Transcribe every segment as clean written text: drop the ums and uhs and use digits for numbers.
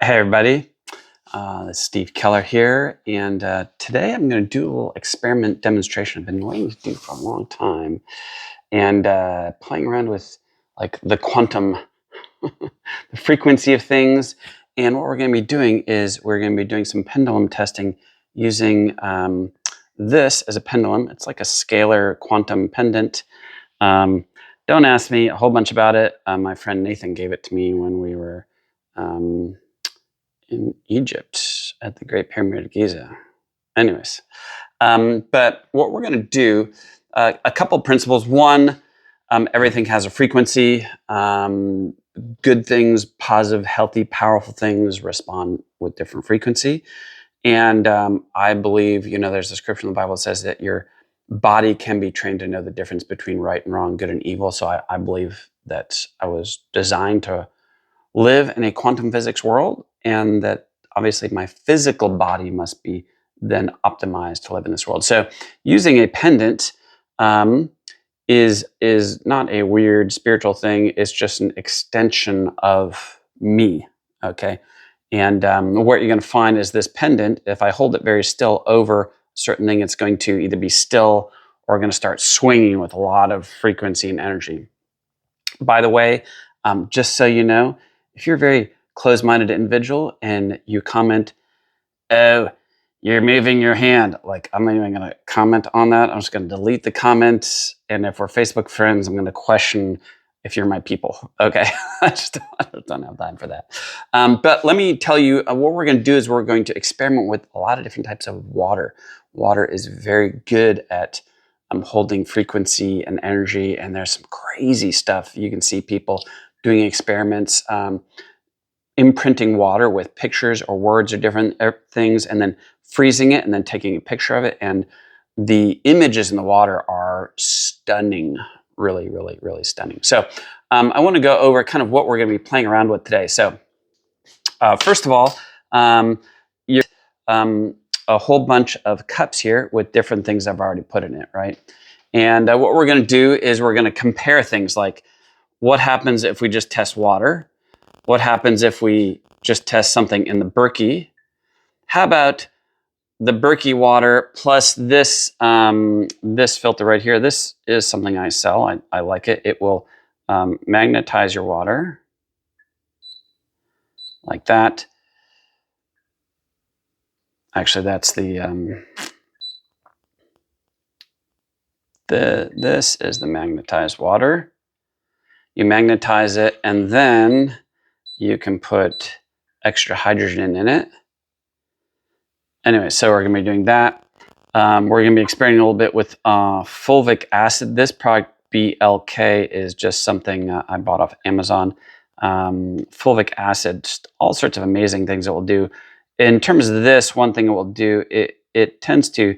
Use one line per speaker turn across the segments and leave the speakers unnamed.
Hey everybody, this is Steve Keller here, and today I'm going to do a little experiment demonstration I've been waiting to do for a long time, and playing around with like the quantum, the frequency of things. And what we're going to be doing is we're going to be doing some pendulum testing using this as a pendulum. It's like a scalar quantum pendant. Don't ask me a whole bunch about it. My friend Nathan gave it to me when we were in Egypt at the Great Pyramid of Giza. Anyways, but what we're going to do, a couple principles. One, everything has a frequency. Good things, positive, healthy, powerful things respond with different frequency. And I believe, there's a scripture in the Bible that says that your body can be trained to know the difference between right and wrong, good and evil. So I believe that I was designed to live in a quantum physics world, and that obviously my physical body must be then optimized to live in this world. So using a pendant is not a weird spiritual thing. It's just an extension of me, okay? And what you're going to find is this pendant, if I hold it very still over a certain thing, it's going to either be still or going to start swinging with a lot of frequency and energy. By the way, just so you know, if you're a very closed-minded individual and you comment, "Oh, you're moving your hand," like, I'm not even going to comment on that. I'm just going to delete the comments. And if we're Facebook friends, I'm going to question if you're my people. Okay, I don't have time for that. But let me tell you, what we're going to do is we're going to experiment with a lot of different types of water. Water is very good at holding frequency and energy, and there's some crazy stuff. You can see people doing experiments, imprinting water with pictures or words or different things, and then freezing it and then taking a picture of it. And the images in the water are stunning, really, really, really stunning. So I want to go over kind of what we're going to be playing around with today. So first of all, you're a whole bunch of cups here with different things I've already put in it, right? And what we're going to do is we're going to compare things like what happens if we just test water? What happens if we just test something in the Berkey? How about the Berkey water plus this this filter right here? This is something I sell. I like it. It will magnetize your water like that. Actually, that's this is the magnetized water. You magnetize it, and then you can put extra hydrogen in it. Anyway, so we're going to be doing that. We're going to be experimenting a little bit with fulvic acid. This product, BLK, is just something I bought off Amazon. Fulvic acid, just all sorts of amazing things it will do. In terms of this, one thing it will do, it tends to,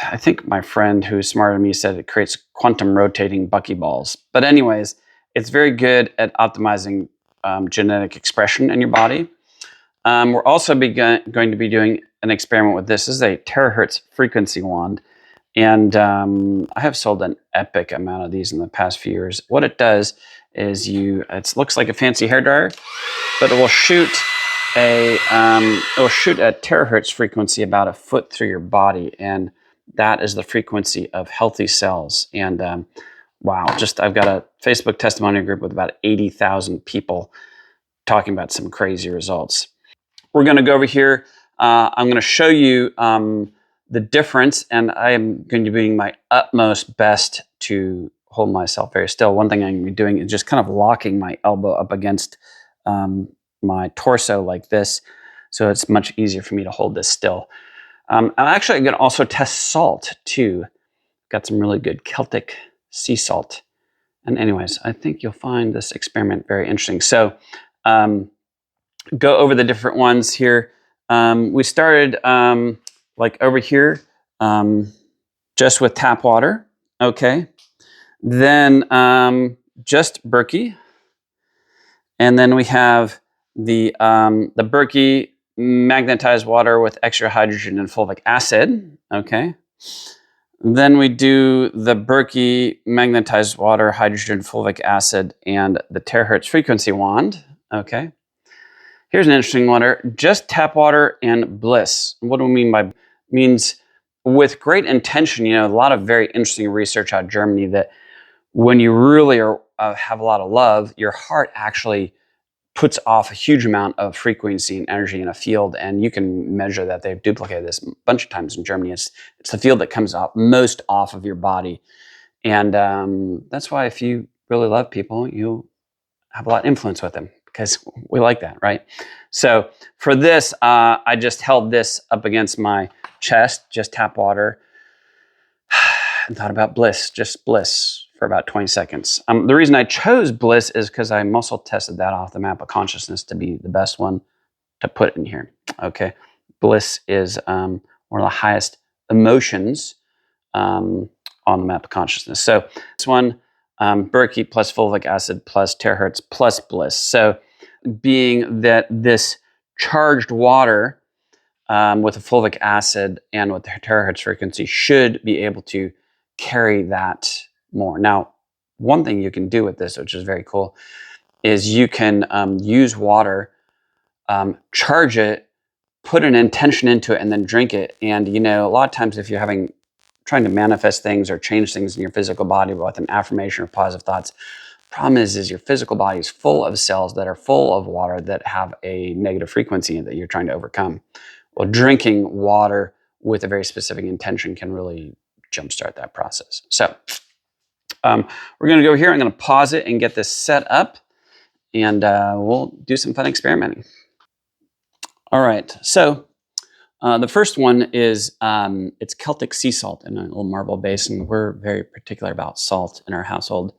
I think my friend who's smarter than me said it creates quantum rotating buckyballs. But anyways, it's very good at optimizing genetic expression in your body. We're also going to be doing an experiment with this. This is a Terraherts frequency wand. And I have sold an epic amount of these in the past few years. What it does is it looks like a fancy hairdryer, but it will shoot a terahertz frequency about a foot through your body, and that is the frequency of healthy cells. And wow, I've got a Facebook testimonial group with about 80,000 people talking about some crazy results. We're going to go over here. I'm going to show you the difference, and I am going to be doing my utmost best to hold myself very still. One thing I'm going to be doing is just kind of locking my elbow up against my torso like this, so it's much easier for me to hold this still. I'm actually going to also test salt too. Got some really good Celtic sea salt. And anyways, I think you'll find this experiment very interesting. So go over the different ones here. We started like over here just with tap water. Okay. Then just Berkey. And then we have the Berkey magnetized water with extra hydrogen and fulvic acid. Okay. Then we do the Berkey magnetized water, hydrogen, fulvic acid, and the Terraherts frequency wand. Okay. Here's an interesting one. Just tap water and bliss. What do we mean by means with great intention? You know, a lot of very interesting research out of Germany that when you really have a lot of love, your heart actually puts off a huge amount of frequency and energy in a field, and you can measure that. They've duplicated this a bunch of times in Germany. It's the field that comes off most off of your body, and that's why if you really love people, you have a lot of influence with them because we like that, right? So for this, I just held this up against my chest, just tap water, and thought about bliss, just bliss for about 20 seconds. The reason I chose bliss is because I muscle tested that off the map of consciousness to be the best one to put in here. Okay, bliss is one of the highest emotions on the map of consciousness. So this one, Berkey plus fulvic acid plus terahertz plus bliss. So being that this charged water with a fulvic acid and with the terahertz frequency should be able to carry that more. Now, one thing you can do with this, which is very cool, is you can use water, charge it, put an intention into it, and then drink it. And you know, a lot of times if you're trying to manifest things or change things in your physical body with an affirmation or positive thoughts, problem is your physical body is full of cells that are full of water that have a negative frequency that you're trying to overcome. Well, drinking water with a very specific intention can really jumpstart that process. So we're going to go here. I'm going to pause it and get this set up, and we'll do some fun experimenting. All right. So the first one is it's Celtic sea salt in a little marble basin. We're very particular about salt in our household.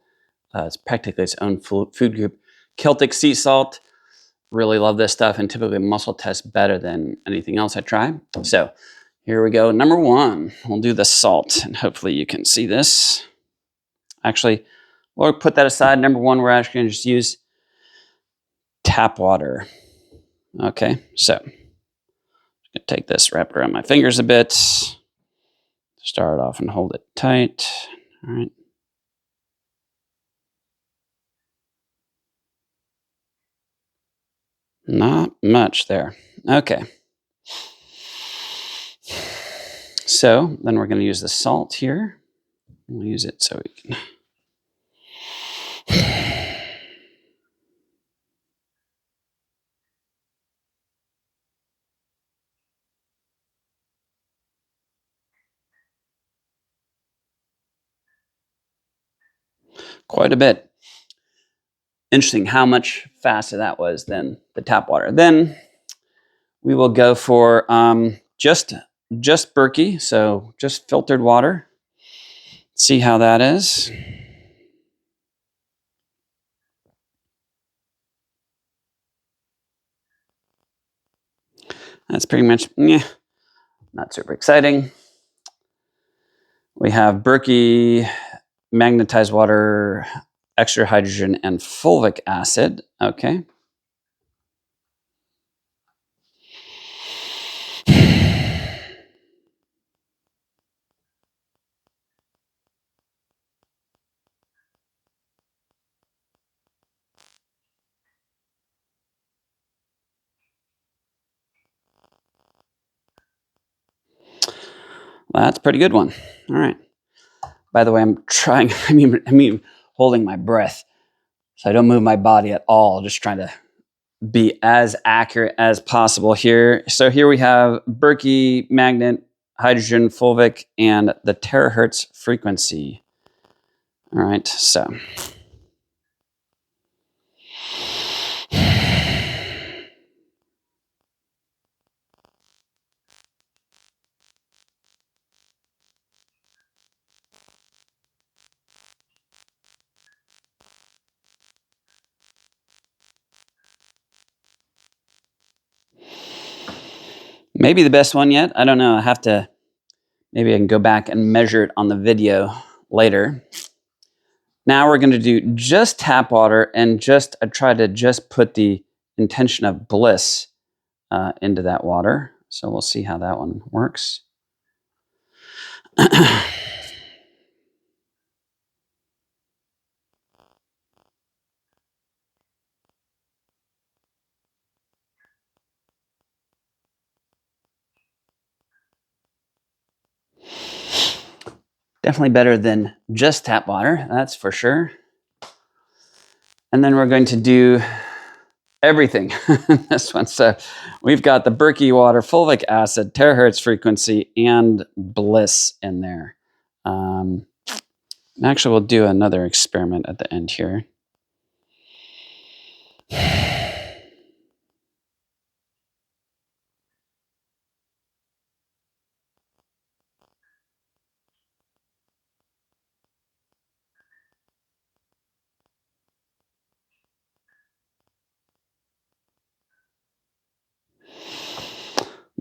It's practically its own food group. Celtic sea salt. Really love this stuff and typically muscle test better than anything else I try. So here we go. Number one, we'll do the salt, and hopefully you can see this. Actually, we'll put that aside. Number one, we're actually going to just use tap water. Okay, so I'm going to take this, wrap it around my fingers a bit. Start off and hold it tight. All right. Not much there. Okay. So then we're going to use the salt here. We'll use it so we can. Quite a bit. Interesting how much faster that was than the tap water. Then we will go for just Berkey, so just filtered water. See how that is. That's pretty much not super exciting. We have Berkey, magnetized water, extra hydrogen, and fulvic acid. Okay. Well, that's a pretty good one. All right. By the way, I'm trying, I mean, holding my breath so I don't move my body at all. Just trying to be as accurate as possible here. So here we have Berkey, magnet, hydrogen, fulvic, and the terahertz frequency. All right, so. Maybe the best one yet. I don't know. Maybe I can go back and measure it on the video later. Now we're going to do just tap water and try to just put the intention of bliss into that water. So we'll see how that one works. Definitely better than just tap water, that's for sure. And then we're going to do everything this one. So we've got the Berkey water, fulvic acid, terahertz frequency, and bliss in there. Actually, we'll do another experiment at the end here.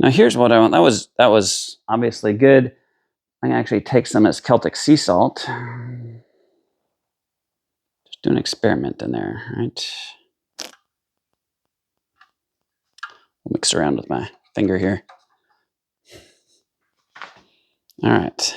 Now here's what I want. That was obviously good. I can actually take some of this Celtic sea salt. Just do an experiment in there, right? We'll mix around with my finger here. All right.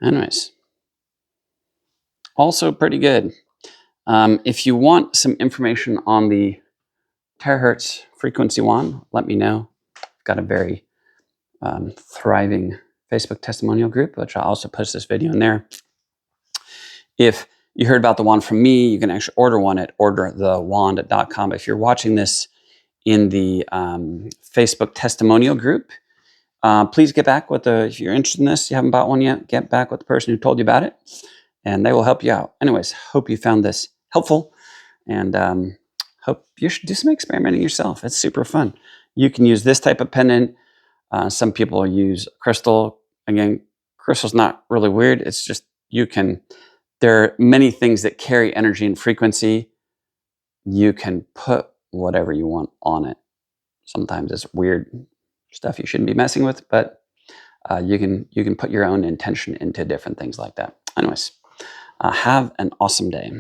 Anyways, also pretty good. If you want some information on the terahertz frequency one, let me know. I've got a very thriving Facebook testimonial group, which I'll also post this video in there. If you heard about the wand from me, you can actually order one at orderthewand.com. If you're watching this in the Facebook testimonial group, please get back with if you're interested in this, you haven't bought one yet, get back with the person who told you about it, and they will help you out. Anyways, hope you found this helpful, and hope you should do some experimenting yourself. It's super fun. You can use this type of pendant. Some people use crystal. Again, crystal's not really weird. It's just there are many things that carry energy and frequency. You can put whatever you want on it. Sometimes it's weird stuff you shouldn't be messing with, but you can put your own intention into different things like that. Anyways, have an awesome day.